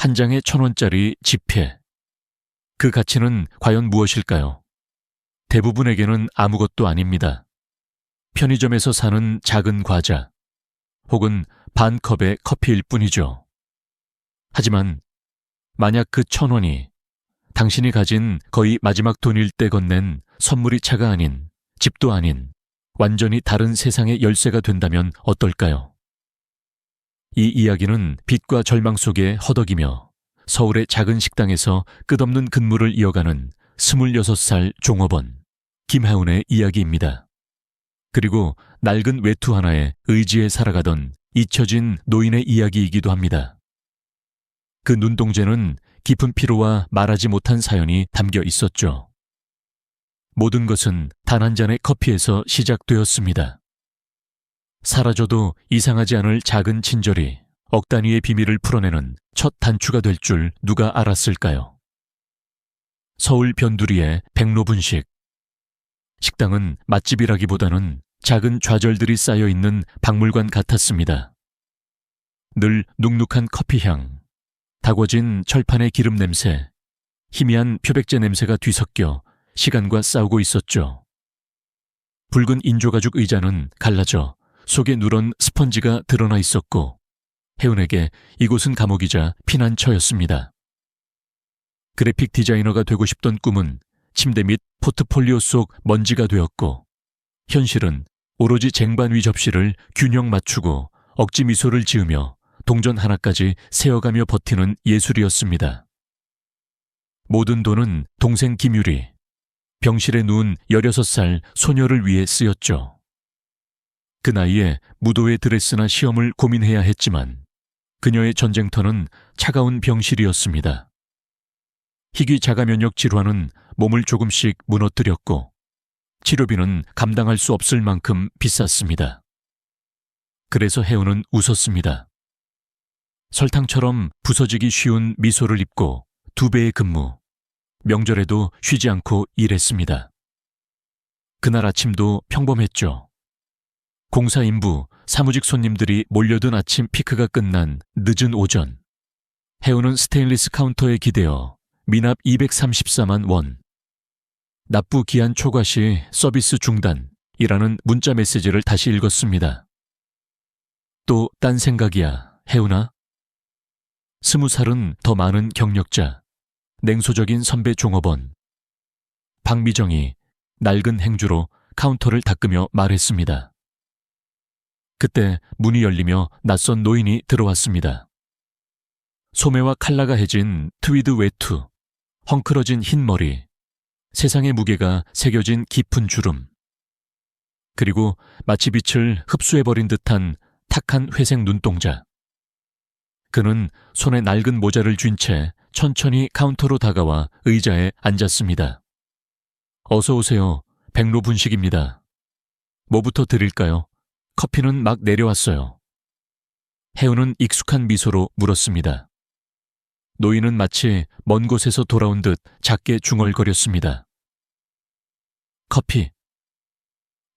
한 장에 1,000원짜리 지폐. 그 가치는 과연 무엇일까요? 대부분에게는 아무것도 아닙니다. 편의점에서 사는 작은 과자, 혹은 반 컵의 커피일 뿐이죠. 하지만 만약 그 1,000원이 당신이 가진 거의 마지막 돈일 때 건넨 선물이 차가 아닌, 집도 아닌 완전히 다른 세상의 열쇠가 된다면 어떨까요? 이 이야기는 빚과 절망 속에 허덕이며 서울의 작은 식당에서 끝없는 근무를 이어가는 26살 종업원 김혜운의 이야기입니다. 그리고 낡은 외투 하나에 의지해 살아가던 잊혀진 노인의 이야기이기도 합니다. 그 눈동자는 깊은 피로와 말하지 못한 사연이 담겨 있었죠. 모든 것은 단 한 잔의 커피에서 시작되었습니다. 사라져도 이상하지 않을 작은 친절이 억 단위의 비밀을 풀어내는 첫 단추가 될 줄 누가 알았을까요? 서울 변두리의 백로분식. 식당은 맛집이라기보다는 작은 좌절들이 쌓여있는 박물관 같았습니다. 늘 눅눅한 커피향, 다궈진 철판의 기름 냄새, 희미한 표백제 냄새가 뒤섞여 시간과 싸우고 있었죠. 붉은 인조가죽 의자는 갈라져 속에 누런 스펀지가 드러나 있었고 혜운에게 이곳은 감옥이자 피난처였습니다. 그래픽 디자이너가 되고 싶던 꿈은 침대 및 포트폴리오 속 먼지가 되었고 현실은 오로지 쟁반 위 접시를 균형 맞추고 억지 미소를 지으며 동전 하나까지 세어가며 버티는 예술이었습니다. 모든 돈은 동생 김유리, 병실에 누운 16살 소녀를 위해 쓰였죠. 그 나이에 무도회 드레스나 시험을 고민해야 했지만 그녀의 전쟁터는 차가운 병실이었습니다. 희귀 자가면역 질환은 몸을 조금씩 무너뜨렸고 치료비는 감당할 수 없을 만큼 비쌌습니다. 그래서 혜운은 웃었습니다. 설탕처럼 부서지기 쉬운 미소를 입고 2배의 근무, 명절에도 쉬지 않고 일했습니다. 그날 아침도 평범했죠. 공사 인부, 사무직 손님들이 몰려든 아침 피크가 끝난 늦은 오전, 혜운은 스테인리스 카운터에 기대어 미납 234만 원, 납부 기한 초과 시 서비스 중단이라는 문자 메시지를 다시 읽었습니다. 또 딴 생각이야, 혜운아? 20살은 더 많은 경력자, 냉소적인 선배 종업원. 박미정이 낡은 행주로 카운터를 닦으며 말했습니다. 그때 문이 열리며 낯선 노인이 들어왔습니다. 소매와 칼라가 해진 트위드 외투, 헝클어진 흰 머리, 세상의 무게가 새겨진 깊은 주름. 그리고 마치 빛을 흡수해버린 듯한 탁한 회색 눈동자. 그는 손에 낡은 모자를 쥔 채 천천히 카운터로 다가와 의자에 앉았습니다. 어서 오세요. 백로분식입니다. 뭐부터 드릴까요? 커피는 막 내려왔어요. 혜운은 익숙한 미소로 물었습니다. 노인은 마치 먼 곳에서 돌아온 듯 작게 중얼거렸습니다. 커피.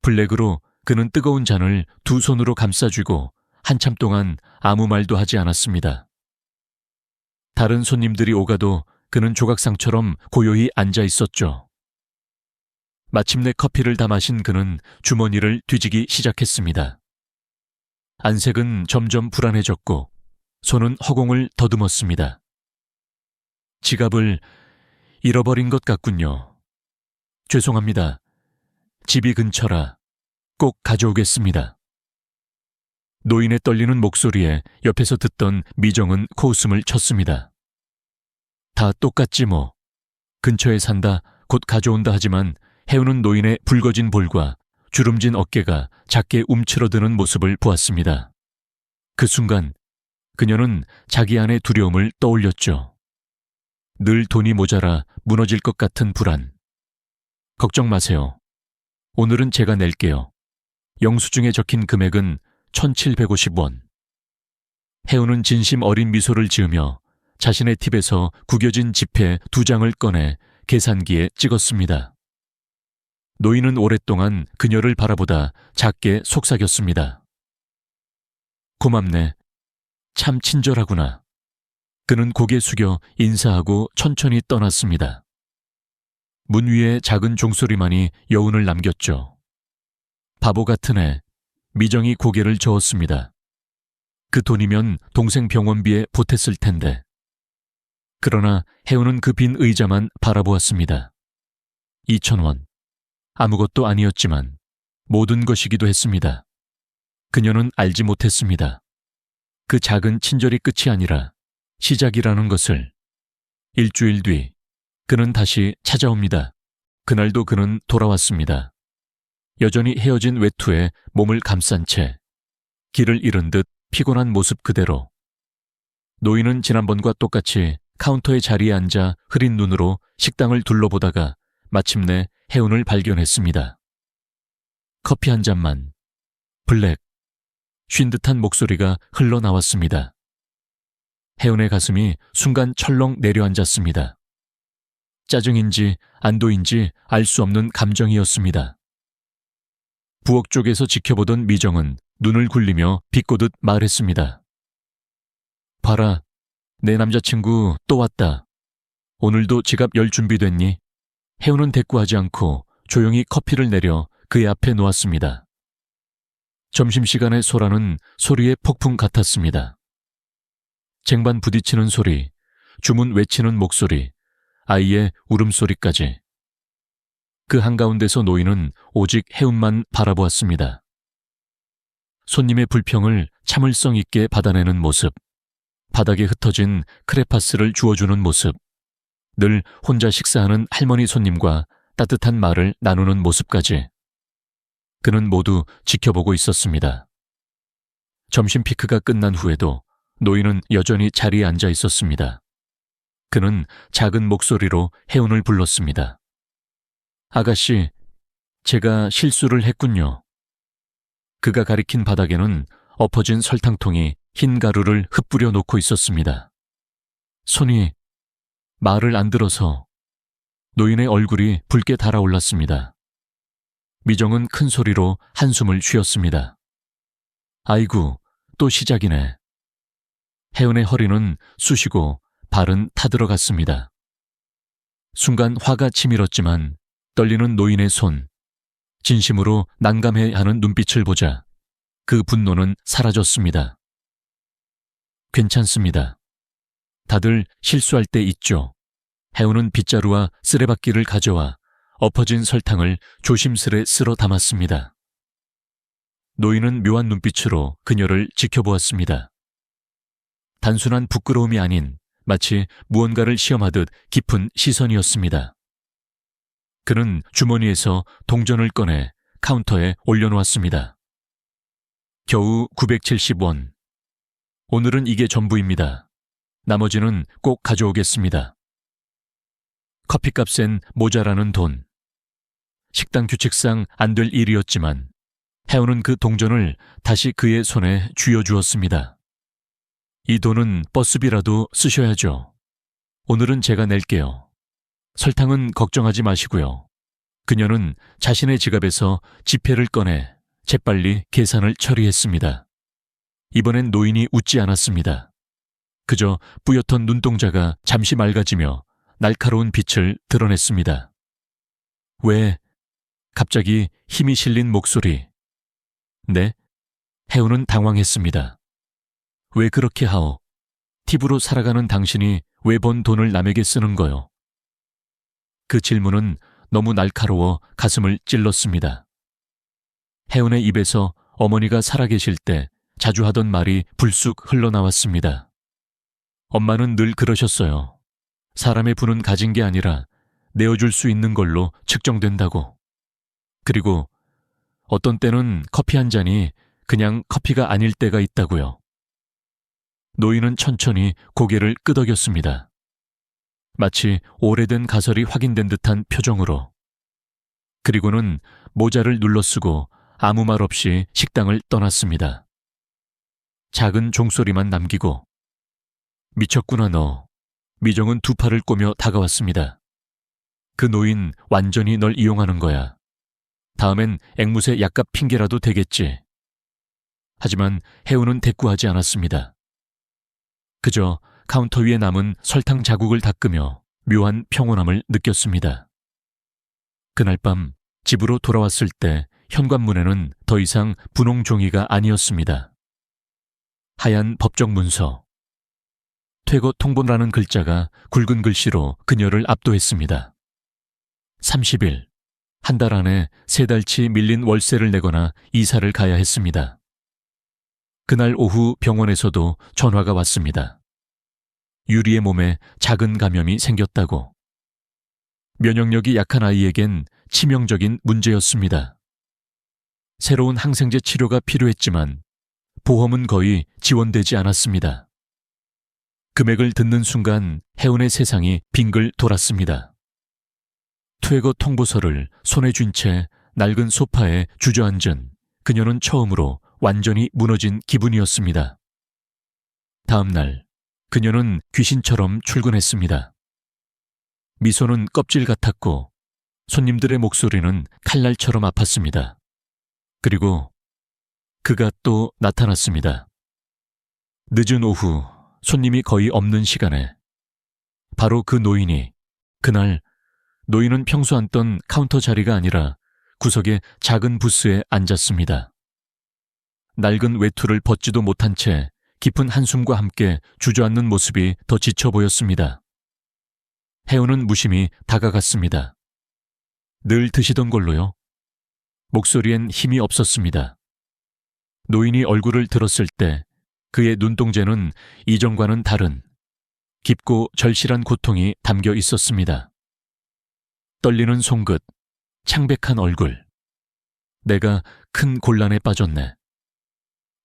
블랙으로 그는 뜨거운 잔을 두 손으로 감싸쥐고 한참 동안 아무 말도 하지 않았습니다. 다른 손님들이 오가도 그는 조각상처럼 고요히 앉아 있었죠. 마침내 커피를 다 마신 그는 주머니를 뒤지기 시작했습니다. 안색은 점점 불안해졌고 손은 허공을 더듬었습니다. 지갑을 잃어버린 것 같군요. 죄송합니다. 집이 근처라 꼭 가져오겠습니다. 노인의 떨리는 목소리에 옆에서 듣던 미정은 코웃음을 쳤습니다. 다 똑같지 뭐. 근처에 산다, 곧 가져온다 하지만 혜운은 노인의 붉어진 볼과 주름진 어깨가 작게 움츠러드는 모습을 보았습니다. 그 순간 그녀는 자기 안의 두려움을 떠올렸죠. 늘 돈이 모자라 무너질 것 같은 불안. 걱정 마세요. 오늘은 제가 낼게요. 영수증에 적힌 금액은 1,750원. 혜운은 진심 어린 미소를 지으며 자신의 팁에서 구겨진 지폐 2장을 꺼내 계산기에 찍었습니다. 노인은 오랫동안 그녀를 바라보다 작게 속삭였습니다. 고맙네. 참 친절하구나. 그는 고개 숙여 인사하고 천천히 떠났습니다. 문 위에 작은 종소리만이 여운을 남겼죠. 바보 같은 애, 미정이 고개를 저었습니다. 그 돈이면 동생 병원비에 보탰을 텐데. 그러나 혜우는 그 빈 의자만 바라보았습니다. 2,000원. 아무것도 아니었지만 모든 것이기도 했습니다. 그녀는 알지 못했습니다. 그 작은 친절이 끝이 아니라 시작이라는 것을. 일주일 뒤 그는 다시 찾아옵니다. 그날도 그는 돌아왔습니다. 여전히 헤어진 외투에 몸을 감싼 채 길을 잃은 듯 피곤한 모습 그대로. 노인은 지난번과 똑같이 카운터의 자리에 앉아 흐린 눈으로 식당을 둘러보다가 마침내 혜운을 발견했습니다. 커피 한 잔만. 블랙. 쉰 듯한 목소리가 흘러나왔습니다. 혜운의 가슴이 순간 철렁 내려앉았습니다. 짜증인지 안도인지 알 수 없는 감정이었습니다. 부엌 쪽에서 지켜보던 미정은 눈을 굴리며 비꼬듯 말했습니다. 봐라, 내 남자친구 또 왔다. 오늘도 지갑 열 준비됐니? 혜운은 대꾸하지 않고 조용히 커피를 내려 그의 앞에 놓았습니다. 점심시간의 소라는 소리의 폭풍 같았습니다. 쟁반 부딪히는 소리, 주문 외치는 목소리, 아이의 울음소리까지. 그 한가운데서 노인은 오직 혜운만 바라보았습니다. 손님의 불평을 참을성 있게 받아내는 모습, 바닥에 흩어진 크레파스를 주워주는 모습, 늘 혼자 식사하는 할머니 손님과 따뜻한 말을 나누는 모습까지. 그는 모두 지켜보고 있었습니다. 점심 피크가 끝난 후에도 노인은 여전히 자리에 앉아 있었습니다. 그는 작은 목소리로 혜운을 불렀습니다. 아가씨, 제가 실수를 했군요. 그가 가리킨 바닥에는 엎어진 설탕통이 흰 가루를 흩뿌려 놓고 있었습니다. 손이 말을 안 들어서. 노인의 얼굴이 붉게 달아올랐습니다. 미정은 큰 소리로 한숨을 쉬었습니다. 아이고, 또 시작이네. 혜은의 허리는 쑤시고 발은 타들어갔습니다. 순간 화가 치밀었지만 떨리는 노인의 손, 진심으로 난감해하는 눈빛을 보자 그 분노는 사라졌습니다. 괜찮습니다. 다들 실수할 때 있죠. 혜운은 빗자루와 쓰레받기를 가져와 엎어진 설탕을 조심스레 쓸어 담았습니다. 노인은 묘한 눈빛으로 그녀를 지켜보았습니다. 단순한 부끄러움이 아닌 마치 무언가를 시험하듯 깊은 시선이었습니다. 그는 주머니에서 동전을 꺼내 카운터에 올려놓았습니다. 겨우 970원. 오늘은 이게 전부입니다. 나머지는 꼭 가져오겠습니다. 커피값엔 모자라는 돈. 식당 규칙상 안 될 일이었지만 혜운은 그 동전을 다시 그의 손에 쥐어주었습니다. 이 돈은 버스비라도 쓰셔야죠. 오늘은 제가 낼게요. 설탕은 걱정하지 마시고요. 그녀는 자신의 지갑에서 지폐를 꺼내 재빨리 계산을 처리했습니다. 이번엔 노인이 웃지 않았습니다. 그저 뿌옇던 눈동자가 잠시 맑아지며 날카로운 빛을 드러냈습니다. 왜? 갑자기 힘이 실린 목소리. 네? 혜운은 당황했습니다. 왜 그렇게 하오? 팁으로 살아가는 당신이 왜 번 돈을 남에게 쓰는 거요? 그 질문은 너무 날카로워 가슴을 찔렀습니다. 혜운의 입에서 어머니가 살아계실 때 자주 하던 말이 불쑥 흘러나왔습니다. 엄마는 늘 그러셨어요. 사람의 부는 가진 게 아니라 내어줄 수 있는 걸로 측정된다고. 그리고 어떤 때는 커피 한 잔이 그냥 커피가 아닐 때가 있다고요. 노인은 천천히 고개를 끄덕였습니다. 마치 오래된 가설이 확인된 듯한 표정으로. 그리고는 모자를 눌러쓰고 아무 말 없이 식당을 떠났습니다. 작은 종소리만 남기고. 미쳤구나 너. 미정은 두 팔을 꼬며 다가왔습니다. 그 노인 완전히 널 이용하는 거야. 다음엔 앵무새 약값 핑계라도 되겠지. 하지만 혜운은 대꾸하지 않았습니다. 그저 카운터 위에 남은 설탕 자국을 닦으며 묘한 평온함을 느꼈습니다. 그날 밤 집으로 돌아왔을 때 현관문에는 더 이상 분홍 종이가 아니었습니다. 하얀 법정 문서. 퇴거 통보라는 글자가 굵은 글씨로 그녀를 압도했습니다. 30일, 한 달 안에 3달치 밀린 월세를 내거나 이사를 가야 했습니다. 그날 오후 병원에서도 전화가 왔습니다. 유리의 몸에 작은 감염이 생겼다고. 면역력이 약한 아이에겐 치명적인 문제였습니다. 새로운 항생제 치료가 필요했지만 보험은 거의 지원되지 않았습니다. 금액을 듣는 순간 혜운의 세상이 빙글 돌았습니다. 퇴거 통보서를 손에 쥔 채 낡은 소파에 주저앉은 그녀는 처음으로 완전히 무너진 기분이었습니다. 다음 날 그녀는 귀신처럼 출근했습니다. 미소는 껍질 같았고 손님들의 목소리는 칼날처럼 아팠습니다. 그리고 그가 또 나타났습니다. 늦은 오후 손님이 거의 없는 시간에 바로 그 노인이 그날 노인은 평소 앉던 카운터 자리가 아니라 구석의 작은 부스에 앉았습니다. 낡은 외투를 벗지도 못한 채 깊은 한숨과 함께 주저앉는 모습이 더 지쳐 보였습니다. 혜운은 무심히 다가갔습니다. 늘 드시던 걸로요? 목소리엔 힘이 없었습니다. 노인이 얼굴을 들었을 때 그의 눈동자는 이전과는 다른 깊고 절실한 고통이 담겨 있었습니다. 떨리는 손끝, 창백한 얼굴. 내가 큰 곤란에 빠졌네.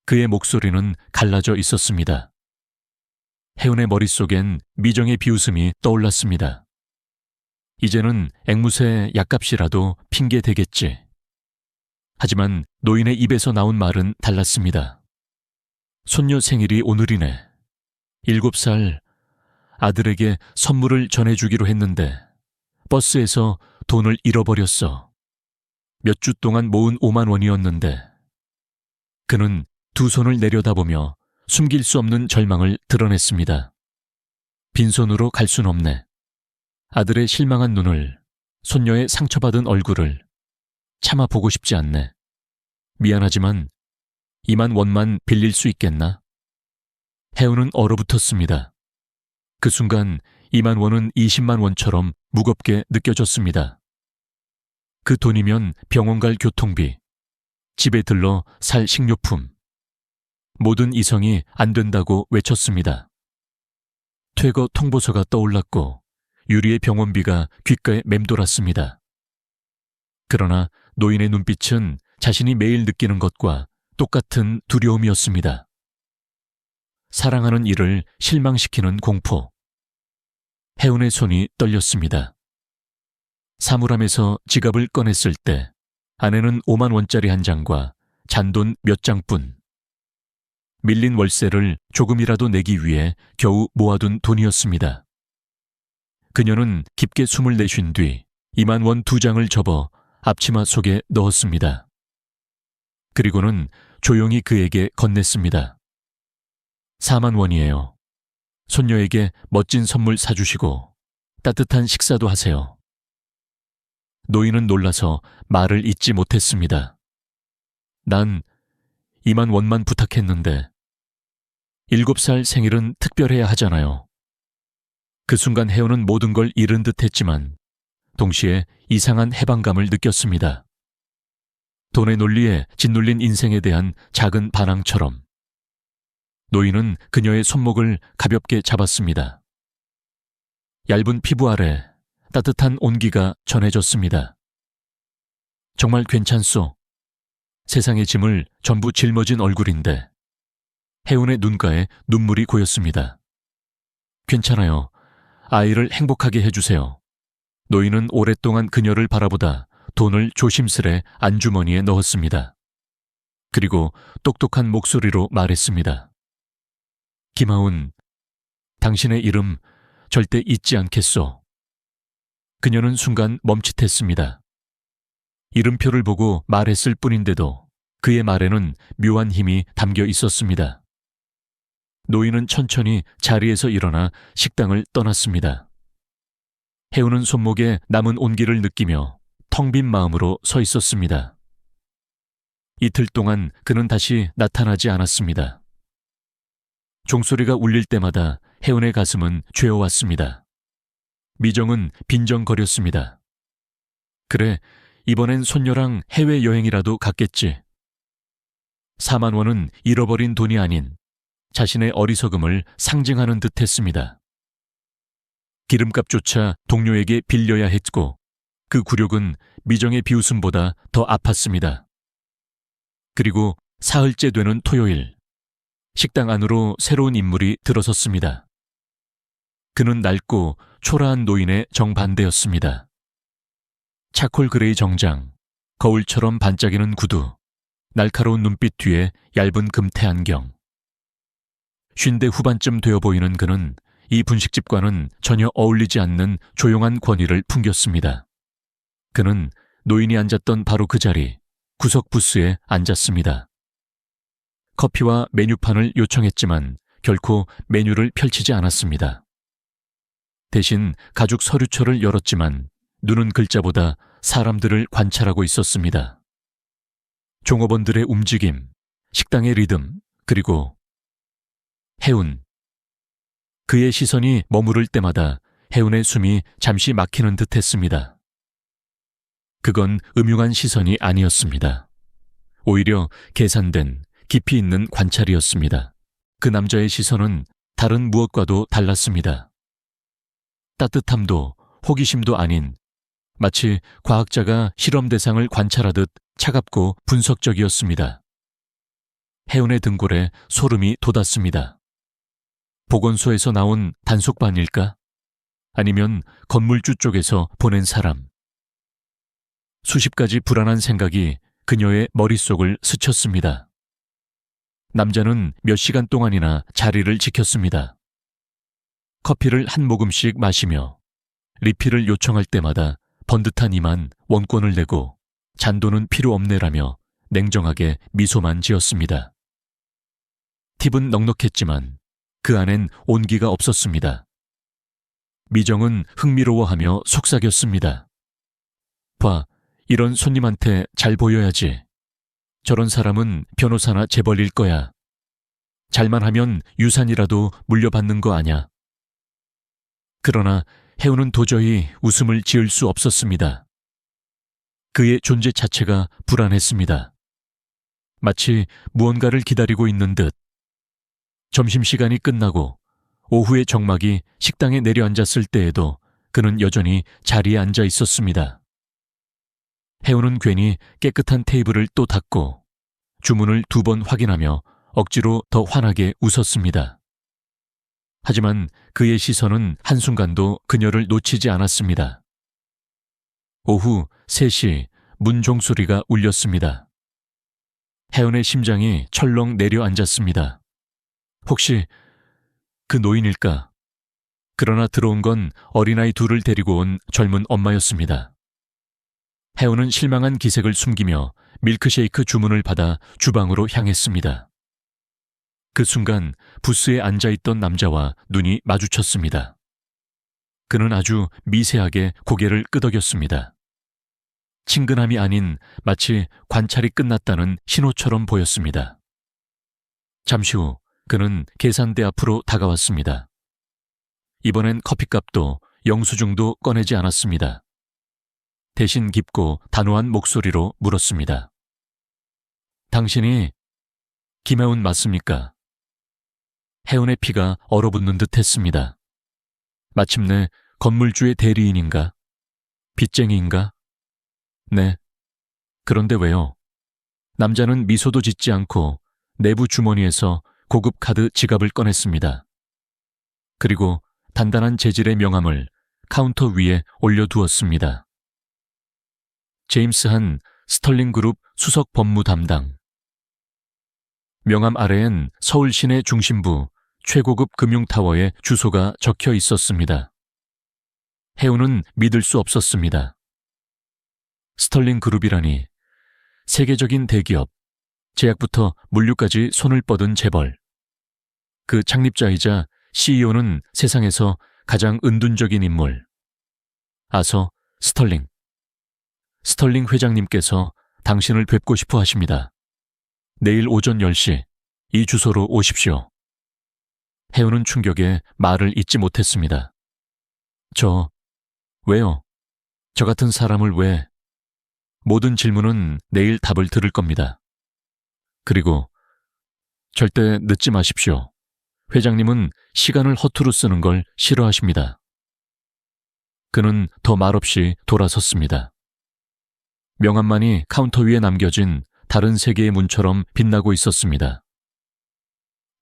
그의 목소리는 갈라져 있었습니다. 혜운의 머릿속엔 미정의 비웃음이 떠올랐습니다. 이제는 앵무새 약값이라도 핑계 대겠지. 하지만 노인의 입에서 나온 말은 달랐습니다. 손녀 생일이 오늘이네. 7살 아들에게 선물을 전해주기로 했는데 버스에서 돈을 잃어버렸어. 몇 주 동안 모은 5만 원이었는데. 그는 두 손을 내려다보며 숨길 수 없는 절망을 드러냈습니다. 빈손으로 갈 순 없네. 아들의 실망한 눈을, 손녀의 상처받은 얼굴을 차마 보고 싶지 않네. 미안하지만 2만 원만 빌릴 수 있겠나? 혜운은 얼어붙었습니다. 그 순간 2만 원은 20만 원처럼 무겁게 느껴졌습니다. 그 돈이면 병원 갈 교통비, 집에 들러 살 식료품. 모든 이성이 안 된다고 외쳤습니다. 퇴거 통보서가 떠올랐고 유리의 병원비가 귓가에 맴돌았습니다. 그러나 노인의 눈빛은 자신이 매일 느끼는 것과 똑같은 두려움이었습니다. 사랑하는 이를 실망시키는 공포. 혜운의 손이 떨렸습니다. 사물함에서 지갑을 꺼냈을 때 안에는 5만 원짜리 한 장과 잔돈 몇 장뿐. 밀린 월세를 조금이라도 내기 위해 겨우 모아둔 돈이었습니다. 그녀는 깊게 숨을 내쉰 뒤 2만 원 2장을 접어 앞치마 속에 넣었습니다. 그리고는 조용히 그에게 건넸습니다. 4만 원이에요. 손녀에게 멋진 선물 사주시고 따뜻한 식사도 하세요. 노인은 놀라서 말을 잇지 못했습니다. 난 2만 원만 부탁했는데 7살 생일은 특별해야 하잖아요. 그 순간 혜운은 모든 걸 잃은 듯 했지만 동시에 이상한 해방감을 느꼈습니다. 돈의 논리에 짓눌린 인생에 대한 작은 반항처럼. 노인은 그녀의 손목을 가볍게 잡았습니다. 얇은 피부 아래 따뜻한 온기가 전해졌습니다. 정말 괜찮소. 세상의 짐을 전부 짊어진 얼굴인데 혜운의 눈가에 눈물이 고였습니다. 괜찮아요. 아이를 행복하게 해주세요. 노인은 오랫동안 그녀를 바라보다 돈을 조심스레 안주머니에 넣었습니다. 그리고 똑똑한 목소리로 말했습니다. 김하운, 당신의 이름 절대 잊지 않겠소. 그녀는 순간 멈칫했습니다. 이름표를 보고 말했을 뿐인데도 그의 말에는 묘한 힘이 담겨 있었습니다. 노인은 천천히 자리에서 일어나 식당을 떠났습니다. 해우는 손목에 남은 온기를 느끼며 텅 빈 마음으로 서 있었습니다. 이틀 동안 그는 다시 나타나지 않았습니다. 종소리가 울릴 때마다 해운의 가슴은 죄어왔습니다. 미정은 빈정거렸습니다. 그래, 이번엔 손녀랑 해외여행이라도 갔겠지. 4만 원은 잃어버린 돈이 아닌 자신의 어리석음을 상징하는 듯 했습니다. 기름값조차 동료에게 빌려야 했고 그 굴욕은 미정의 비웃음보다 더 아팠습니다. 그리고 사흘째 되는 토요일, 식당 안으로 새로운 인물이 들어섰습니다. 그는 낡고 초라한 노인의 정반대였습니다. 차콜 그레이 정장, 거울처럼 반짝이는 구두, 날카로운 눈빛 뒤에 얇은 금태 안경. 50대 후반쯤 되어 보이는 그는 이 분식집과는 전혀 어울리지 않는 조용한 권위를 풍겼습니다. 그는 노인이 앉았던 바로 그 자리, 구석 부스에 앉았습니다. 커피와 메뉴판을 요청했지만 결코 메뉴를 펼치지 않았습니다. 대신 가죽 서류처를 열었지만 눈은 글자보다 사람들을 관찰하고 있었습니다. 종업원들의 움직임, 식당의 리듬, 그리고 해운. 그의 시선이 머무를 때마다 해운의 숨이 잠시 막히는 듯 했습니다. 그건 음흉한 시선이 아니었습니다. 오히려 계산된 깊이 있는 관찰이었습니다. 그 남자의 시선은 다른 무엇과도 달랐습니다. 따뜻함도 호기심도 아닌 마치 과학자가 실험 대상을 관찰하듯 차갑고 분석적이었습니다. 해운의 등골에 소름이 돋았습니다. 보건소에서 나온 단속반일까? 아니면 건물주 쪽에서 보낸 사람. 수십 가지 불안한 생각이 그녀의 머릿속을 스쳤습니다. 남자는 몇 시간 동안이나 자리를 지켰습니다. 커피를 한 모금씩 마시며 리필을 요청할 때마다 번듯한 이만 원권을 내고 잔돈은 필요 없네라며 냉정하게 미소만 지었습니다. 팁은 넉넉했지만 그 안엔 온기가 없었습니다. 미정은 흥미로워하며 속삭였습니다. 봐, 이런 손님한테 잘 보여야지. 저런 사람은 변호사나 재벌일 거야. 잘만 하면 유산이라도 물려받는 거 아냐. 그러나 해운은 도저히 웃음을 지을 수 없었습니다. 그의 존재 자체가 불안했습니다. 마치 무언가를 기다리고 있는 듯. 점심시간이 끝나고 오후의 정막이 식당에 내려앉았을 때에도 그는 여전히 자리에 앉아 있었습니다. 해운은 괜히 깨끗한 테이블을 또 닦고 주문을 2번 확인하며 억지로 더 환하게 웃었습니다. 하지만 그의 시선은 한순간도 그녀를 놓치지 않았습니다. 오후 3시 문 종소리가 울렸습니다. 해운의 심장이 철렁 내려앉았습니다. 혹시 그 노인일까? 그러나 들어온 건 어린아이 둘을 데리고 온 젊은 엄마였습니다. 해운은 실망한 기색을 숨기며 밀크쉐이크 주문을 받아 주방으로 향했습니다. 그 순간 부스에 앉아있던 남자와 눈이 마주쳤습니다. 그는 아주 미세하게 고개를 끄덕였습니다. 친근함이 아닌 마치 관찰이 끝났다는 신호처럼 보였습니다. 잠시 후 그는 계산대 앞으로 다가왔습니다. 이번엔 커피값도 영수증도 꺼내지 않았습니다. 대신 깊고 단호한 목소리로 물었습니다. 당신이 김해운 맞습니까? 해운의 피가 얼어붙는 듯 했습니다. 마침내 건물주의 대리인인가? 빚쟁이인가? 네. 그런데 왜요? 남자는 미소도 짓지 않고 내부 주머니에서 고급 카드 지갑을 꺼냈습니다. 그리고 단단한 재질의 명함을 카운터 위에 올려두었습니다. 제임스 한 스털링 그룹 수석 법무 담당. 명함 아래엔 서울 시내 중심부 최고급 금융타워의 주소가 적혀 있었습니다. 해운은 믿을 수 없었습니다. 스털링 그룹이라니, 세계적인 대기업, 제약부터 물류까지 손을 뻗은 재벌. 그 창립자이자 CEO는 세상에서 가장 은둔적인 인물. 아서 스털링. 스털링 회장님께서 당신을 뵙고 싶어 하십니다. 내일 오전 10시 이 주소로 오십시오. 해운은 충격에 말을 잇지 못했습니다. 왜요? 저 같은 사람을 왜? 모든 질문은 내일 답을 들을 겁니다. 그리고 절대 늦지 마십시오. 회장님은 시간을 허투루 쓰는 걸 싫어하십니다. 그는 더 말없이 돌아섰습니다. 명함만이 카운터 위에 남겨진 다른 세계의 문처럼 빛나고 있었습니다.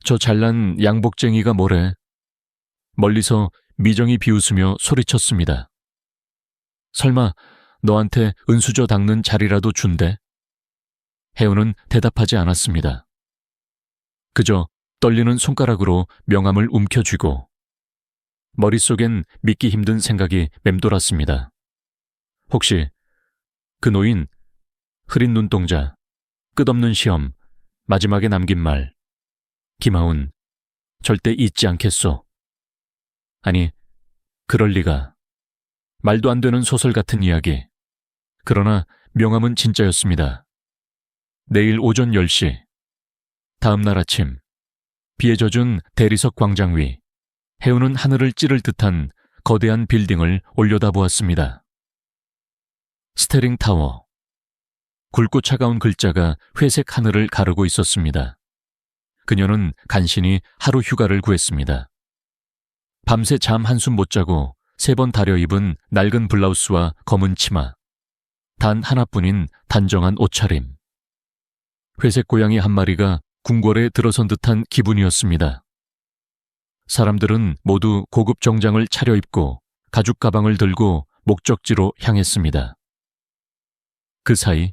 저 잘난 양복쟁이가 뭐래? 멀리서 미정이 비웃으며 소리쳤습니다. 설마 너한테 은수저 닦는 자리라도 준대? 해운은 대답하지 않았습니다. 그저 떨리는 손가락으로 명함을 움켜쥐고 머릿속엔 믿기 힘든 생각이 맴돌았습니다. 혹시 그 노인, 흐린 눈동자, 끝없는 시험, 마지막에 남긴 말, 김하운, 절대 잊지 않겠소. 아니, 그럴 리가. 말도 안 되는 소설 같은 이야기. 그러나 명함은 진짜였습니다. 내일 오전 10시. 다음 날 아침, 비에 젖은 대리석 광장 위, 해운은 하늘을 찌를 듯한 거대한 빌딩을 올려다보았습니다. 스테링 타워. 굵고 차가운 글자가 회색 하늘을 가르고 있었습니다. 그녀는 간신히 하루 휴가를 구했습니다. 밤새 잠 한숨 못 자고 3번 다려 입은 낡은 블라우스와 검은 치마. 단 하나뿐인 단정한 옷차림. 회색 고양이 한 마리가 궁궐에 들어선 듯한 기분이었습니다. 사람들은 모두 고급 정장을 차려입고 가죽 가방을 들고 목적지로 향했습니다. 그 사이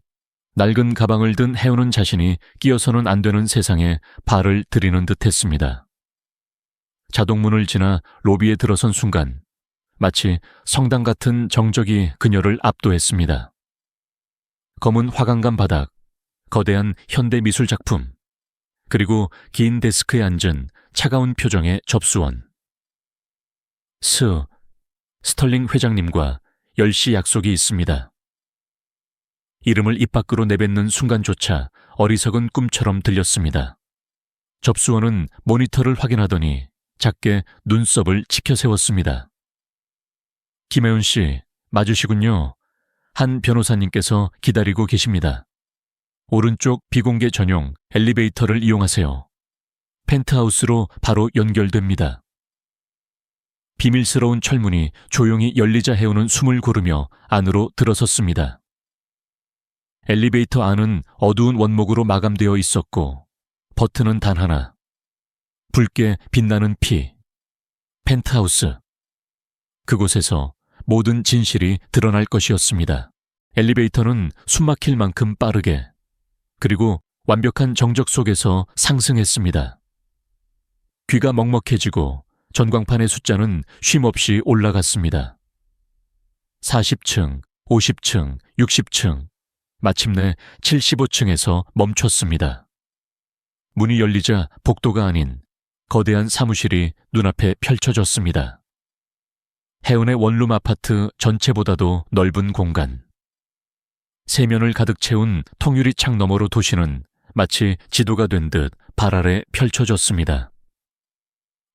낡은 가방을 든 해오는 자신이 끼어서는 안 되는 세상에 발을 들이는 듯했습니다. 자동문을 지나 로비에 들어선 순간 마치 성당 같은 정적이 그녀를 압도했습니다. 검은 화강간 바닥, 거대한 현대 미술 작품, 그리고 긴 데스크에 앉은 차가운 표정의 접수원. 스털링 회장님과 10시 약속이 있습니다. 이름을 입 밖으로 내뱉는 순간조차 어리석은 꿈처럼 들렸습니다. 접수원은 모니터를 확인하더니 작게 눈썹을 치켜세웠습니다. 김혜운 씨, 맞으시군요. 한 변호사님께서 기다리고 계십니다. 오른쪽 비공개 전용 엘리베이터를 이용하세요. 펜트하우스로 바로 연결됩니다. 비밀스러운 철문이 조용히 열리자 해오는 숨을 고르며 안으로 들어섰습니다. 엘리베이터 안은 어두운 원목으로 마감되어 있었고 버튼은 단 하나. 붉게 빛나는 피. 펜트하우스. 그곳에서 모든 진실이 드러날 것이었습니다. 엘리베이터는 숨막힐 만큼 빠르게 그리고 완벽한 정적 속에서 상승했습니다. 귀가 먹먹해지고 전광판의 숫자는 쉼없이 올라갔습니다. 40층, 50층, 60층, 마침내 75층에서 멈췄습니다. 문이 열리자 복도가 아닌 거대한 사무실이 눈앞에 펼쳐졌습니다. 해운의 원룸 아파트 전체보다도 넓은 공간. 세면을 가득 채운 통유리 창 너머로 도시는 마치 지도가 된 듯 발 아래 펼쳐졌습니다.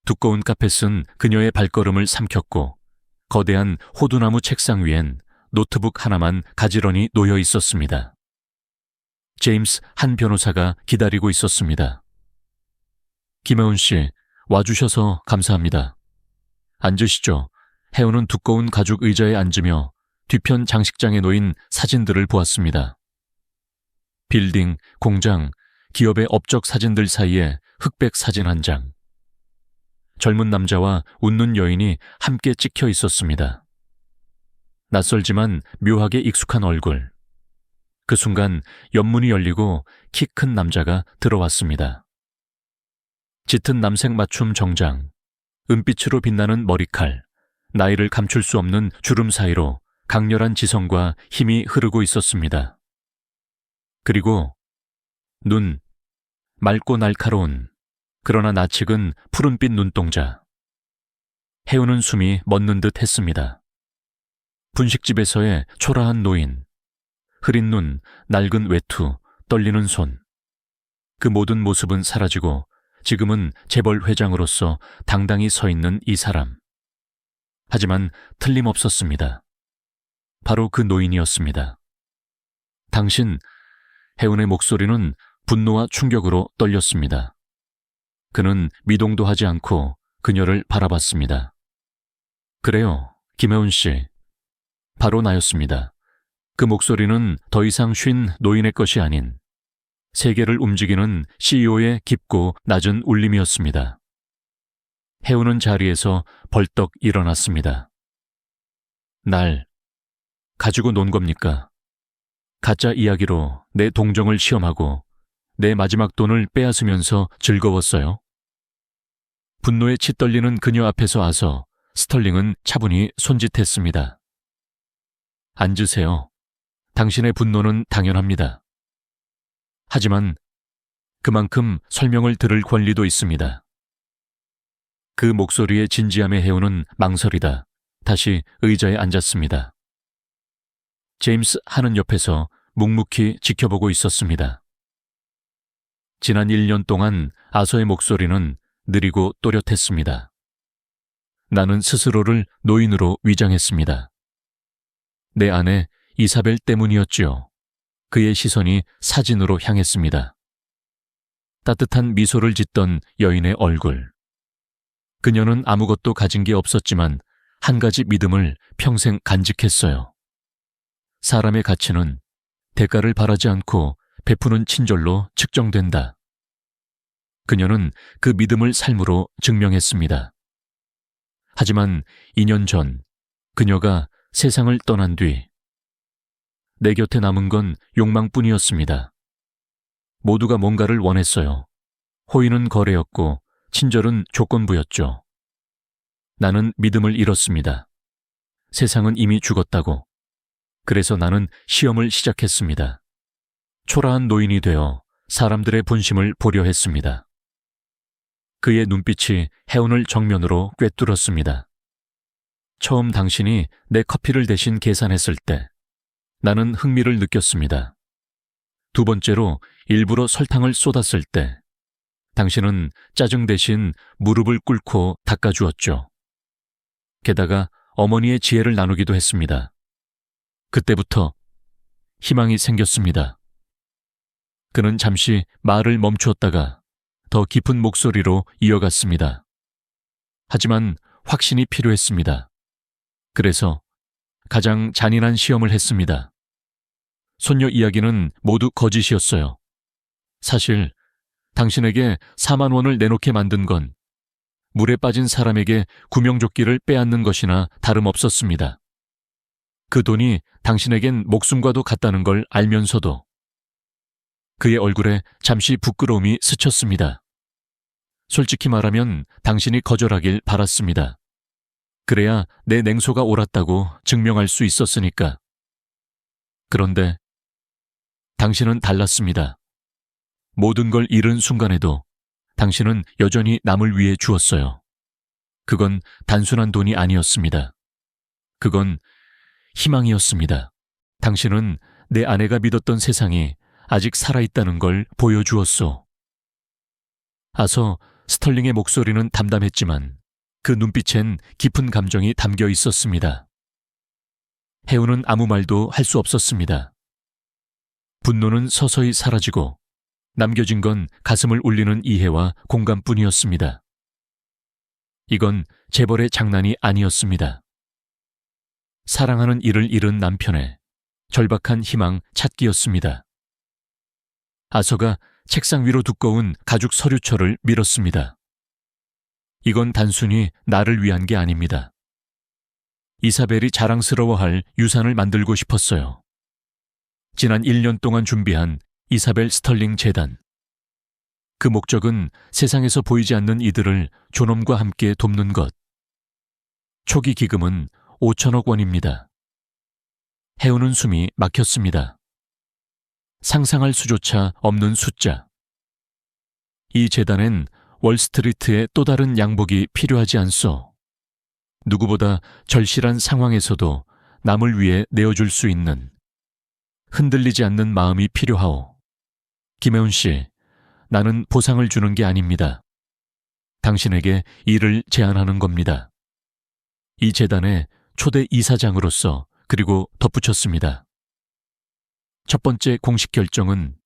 두꺼운 카펫은 그녀의 발걸음을 삼켰고 거대한 호두나무 책상 위엔 노트북 하나만 가지런히 놓여 있었습니다. 제임스 한 변호사가 기다리고 있었습니다. 김혜운 씨, 와주셔서 감사합니다. 앉으시죠. 해운은 두꺼운 가죽 의자에 앉으며 뒤편 장식장에 놓인 사진들을 보았습니다. 빌딩, 공장, 기업의 업적 사진들 사이에 흑백 사진 한 장. 젊은 남자와 웃는 여인이 함께 찍혀 있었습니다. 낯설지만 묘하게 익숙한 얼굴. 그 순간 옆문이 열리고 키 큰 남자가 들어왔습니다. 짙은 남색 맞춤 정장, 은빛으로 빛나는 머리칼, 나이를 감출 수 없는 주름 사이로 강렬한 지성과 힘이 흐르고 있었습니다. 그리고 눈, 맑고 날카로운 그러나 나측은 푸른빛 눈동자. 해우는 숨이 멎는 듯 했습니다. 분식집에서의 초라한 노인, 흐린 눈, 낡은 외투, 떨리는 손. 그 모든 모습은 사라지고 지금은 재벌 회장으로서 당당히 서 있는 이 사람. 하지만 틀림없었습니다. 바로 그 노인이었습니다. 당신, 해운의 목소리는 분노와 충격으로 떨렸습니다. 그는 미동도 하지 않고 그녀를 바라봤습니다. 그래요, 김혜운 씨. 바로 나였습니다. 그 목소리는 더 이상 쉰 노인의 것이 아닌 세계를 움직이는 CEO의 깊고 낮은 울림이었습니다. 해운은 자리에서 벌떡 일어났습니다. 날 가지고 논 겁니까? 가짜 이야기로 내 동정을 시험하고 내 마지막 돈을 빼앗으면서 즐거웠어요. 분노에 치떨리는 그녀 앞에서 아서 스털링은 차분히 손짓했습니다. 앉으세요. 당신의 분노는 당연합니다. 하지만 그만큼 설명을 들을 권리도 있습니다. 그 목소리의 진지함에 해오는 망설이다 다시 의자에 앉았습니다. 제임스 하는 옆에서 묵묵히 지켜보고 있었습니다. 지난 1년 동안 아서의 목소리는 느리고 또렷했습니다. 나는 스스로를 노인으로 위장했습니다. 내 아내 이사벨 때문이었지요. 그의 시선이 사진으로 향했습니다. 따뜻한 미소를 짓던 여인의 얼굴. 그녀는 아무것도 가진 게 없었지만 한 가지 믿음을 평생 간직했어요. 사람의 가치는 대가를 바라지 않고 베푸는 친절로 측정된다. 그녀는 그 믿음을 삶으로 증명했습니다. 하지만 2년 전 그녀가 세상을 떠난 뒤 내 곁에 남은 건 욕망뿐이었습니다. 모두가 뭔가를 원했어요. 호의는 거래였고 친절은 조건부였죠. 나는 믿음을 잃었습니다. 세상은 이미 죽었다고. 그래서 나는 시험을 시작했습니다. 초라한 노인이 되어 사람들의 본심을 보려 했습니다. 그의 눈빛이 해운을 정면으로 꿰뚫었습니다. 처음 당신이 내 커피를 대신 계산했을 때 나는 흥미를 느꼈습니다. 두 번째로 일부러 설탕을 쏟았을 때 당신은 짜증 대신 무릎을 꿇고 닦아주었죠. 게다가 어머니의 지혜를 나누기도 했습니다. 그때부터 희망이 생겼습니다. 그는 잠시 말을 멈추었다가 더 깊은 목소리로 이어갔습니다. 하지만 확신이 필요했습니다. 그래서 가장 잔인한 시험을 했습니다. 손녀 이야기는 모두 거짓이었어요. 사실 당신에게 4만 원을 내놓게 만든 건 물에 빠진 사람에게 구명조끼를 빼앗는 것이나 다름없었습니다. 그 돈이 당신에겐 목숨과도 같다는 걸 알면서도 그의 얼굴에 잠시 부끄러움이 스쳤습니다. 솔직히 말하면 당신이 거절하길 바랐습니다. 그래야 내 냉소가 옳았다고 증명할 수 있었으니까. 그런데 당신은 달랐습니다. 모든 걸 잃은 순간에도 당신은 여전히 남을 위해 주었어요. 그건 단순한 돈이 아니었습니다. 그건 희망이었습니다. 당신은 내 아내가 믿었던 세상이 아직 살아있다는 걸 보여주었소. 아서 스털링의 목소리는 담담했지만 그 눈빛엔 깊은 감정이 담겨 있었습니다. 해운은 아무 말도 할 수 없었습니다. 분노는 서서히 사라지고 남겨진 건 가슴을 울리는 이해와 공감뿐이었습니다. 이건 재벌의 장난이 아니었습니다. 사랑하는 이를 잃은 남편의 절박한 희망 찾기였습니다. 아서가 책상 위로 두꺼운 가죽 서류철을 밀었습니다. 이건 단순히 나를 위한 게 아닙니다. 이사벨이 자랑스러워할 유산을 만들고 싶었어요. 지난 1년 동안 준비한 이사벨 스털링 재단. 그 목적은 세상에서 보이지 않는 이들을 존엄과 함께 돕는 것. 초기 기금은 5천억 원입니다. 해우는 숨이 막혔습니다. 상상할 수조차 없는 숫자. 이 재단엔 월스트리트의 또 다른 양복이 필요하지 않소. 누구보다 절실한 상황에서도 남을 위해 내어줄 수 있는 흔들리지 않는 마음이 필요하오. 김혜훈 씨, 나는 보상을 주는 게 아닙니다. 당신에게 일을 제안하는 겁니다. 이 재단의 초대 이사장으로서 그리고 덧붙였습니다. 첫 번째 공식 결정은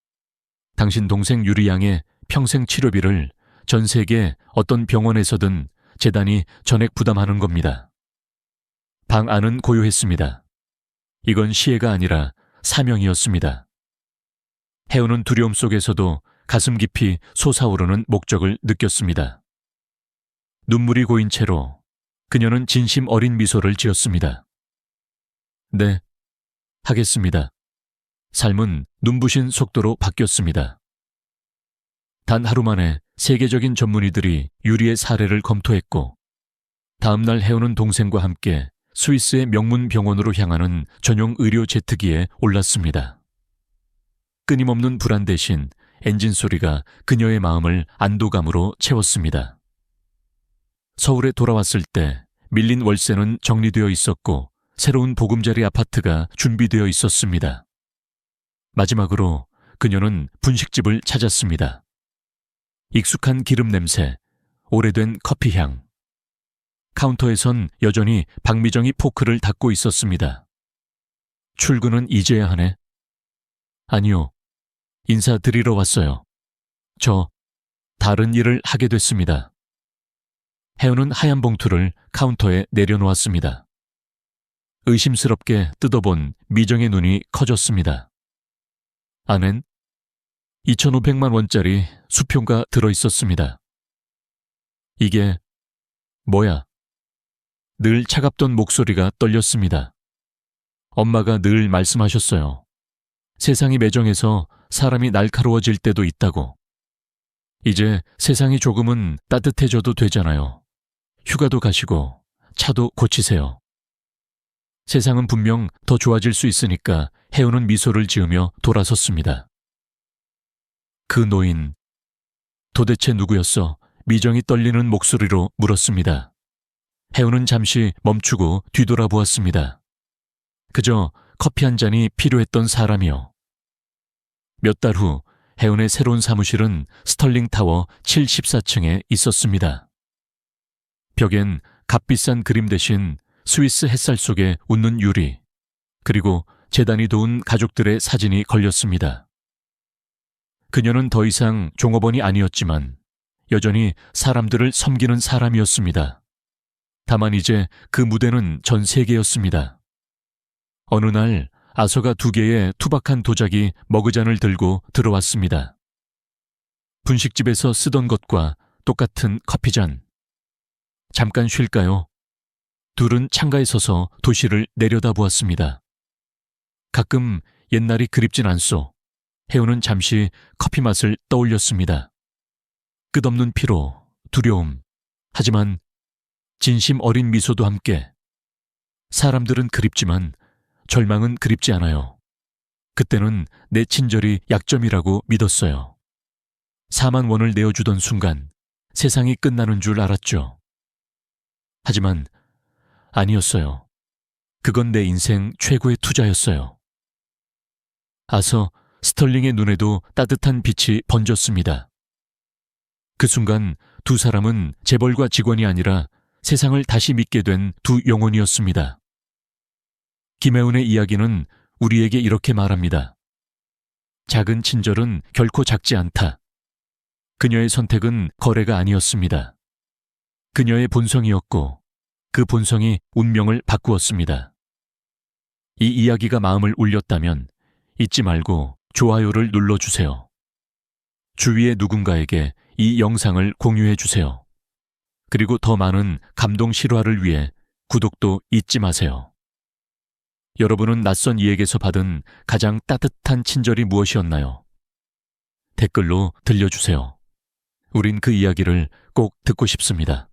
당신 동생 유리 양의 평생 치료비를 전 세계 어떤 병원에서든 재단이 전액 부담하는 겁니다. 방 안은 고요했습니다. 이건 시혜가 아니라 사명이었습니다. 혜우는 두려움 속에서도 가슴 깊이 솟아오르는 목적을 느꼈습니다. 눈물이 고인 채로 그녀는 진심 어린 미소를 지었습니다. 네, 하겠습니다. 삶은 눈부신 속도로 바뀌었습니다. 단 하루 만에 세계적인 전문의들이 유리의 사례를 검토했고 다음날 혜우는 동생과 함께 스위스의 명문 병원으로 향하는 전용 의료 제트기에 올랐습니다. 끊임없는 불안 대신 엔진 소리가 그녀의 마음을 안도감으로 채웠습니다. 서울에 돌아왔을 때 밀린 월세는 정리되어 있었고 새로운 보금자리 아파트가 준비되어 있었습니다. 마지막으로 그녀는 분식집을 찾았습니다. 익숙한 기름 냄새, 오래된 커피향. 카운터에선 여전히 박미정이 포크를 닫고 있었습니다. 출근은 이제야 하네. 아니요, 인사드리러 왔어요. 저 다른 일을 하게 됐습니다. 혜우는 하얀 봉투를 카운터에 내려놓았습니다. 의심스럽게 뜯어본 미정의 눈이 커졌습니다. 안엔 2,500만 원짜리 수표가 들어있었습니다. 이게 뭐야? 늘 차갑던 목소리가 떨렸습니다. 엄마가 늘 말씀하셨어요. 세상이 매정해서 사람이 날카로워질 때도 있다고. 이제 세상이 조금은 따뜻해져도 되잖아요. 휴가도 가시고 차도 고치세요. 세상은 분명 더 좋아질 수 있으니까 혜우는 미소를 지으며 돌아섰습니다. 그 노인, 도대체 누구였어? 미정이 떨리는 목소리로 물었습니다. 혜우는 잠시 멈추고 뒤돌아보았습니다. 그저 커피 한 잔이 필요했던 사람이요. 몇 달 후 혜운의 새로운 사무실은 스털링 타워 74층에 있었습니다. 벽엔 값비싼 그림 대신 스위스 햇살 속에 웃는 유리, 그리고 재단이 도운 가족들의 사진이 걸렸습니다. 그녀는 더 이상 종업원이 아니었지만 여전히 사람들을 섬기는 사람이었습니다. 다만 이제 그 무대는 전 세계였습니다. 어느 날 아서가 2개의 투박한 도자기 머그잔을 들고 들어왔습니다. 분식집에서 쓰던 것과 똑같은 커피잔. 잠깐 쉴까요? 둘은 창가에 서서 도시를 내려다보았습니다. 가끔 옛날이 그립진 않소. 혜우는 잠시 커피 맛을 떠올렸습니다. 끝없는 피로, 두려움, 하지만 진심 어린 미소도 함께. 사람들은 그립지만 절망은 그립지 않아요. 그때는 내 친절이 약점이라고 믿었어요. 4만 원을 내어주던 순간 세상이 끝나는 줄 알았죠. 하지만 아니었어요. 그건 내 인생 최고의 투자였어요. 아서 스털링의 눈에도 따뜻한 빛이 번졌습니다. 그 순간 두 사람은 재벌과 직원이 아니라 세상을 다시 믿게 된 두 영혼이었습니다. 김혜운의 이야기는 우리에게 이렇게 말합니다. 작은 친절은 결코 작지 않다. 그녀의 선택은 거래가 아니었습니다. 그녀의 본성이었고 그 본성이 운명을 바꾸었습니다. 이 이야기가 마음을 울렸다면 잊지 말고 좋아요를 눌러주세요. 주위의 누군가에게 이 영상을 공유해주세요. 그리고 더 많은 감동 실화를 위해 구독도 잊지 마세요. 여러분은 낯선 이에게서 받은 가장 따뜻한 친절이 무엇이었나요? 댓글로 들려주세요. 우린 그 이야기를 꼭 듣고 싶습니다.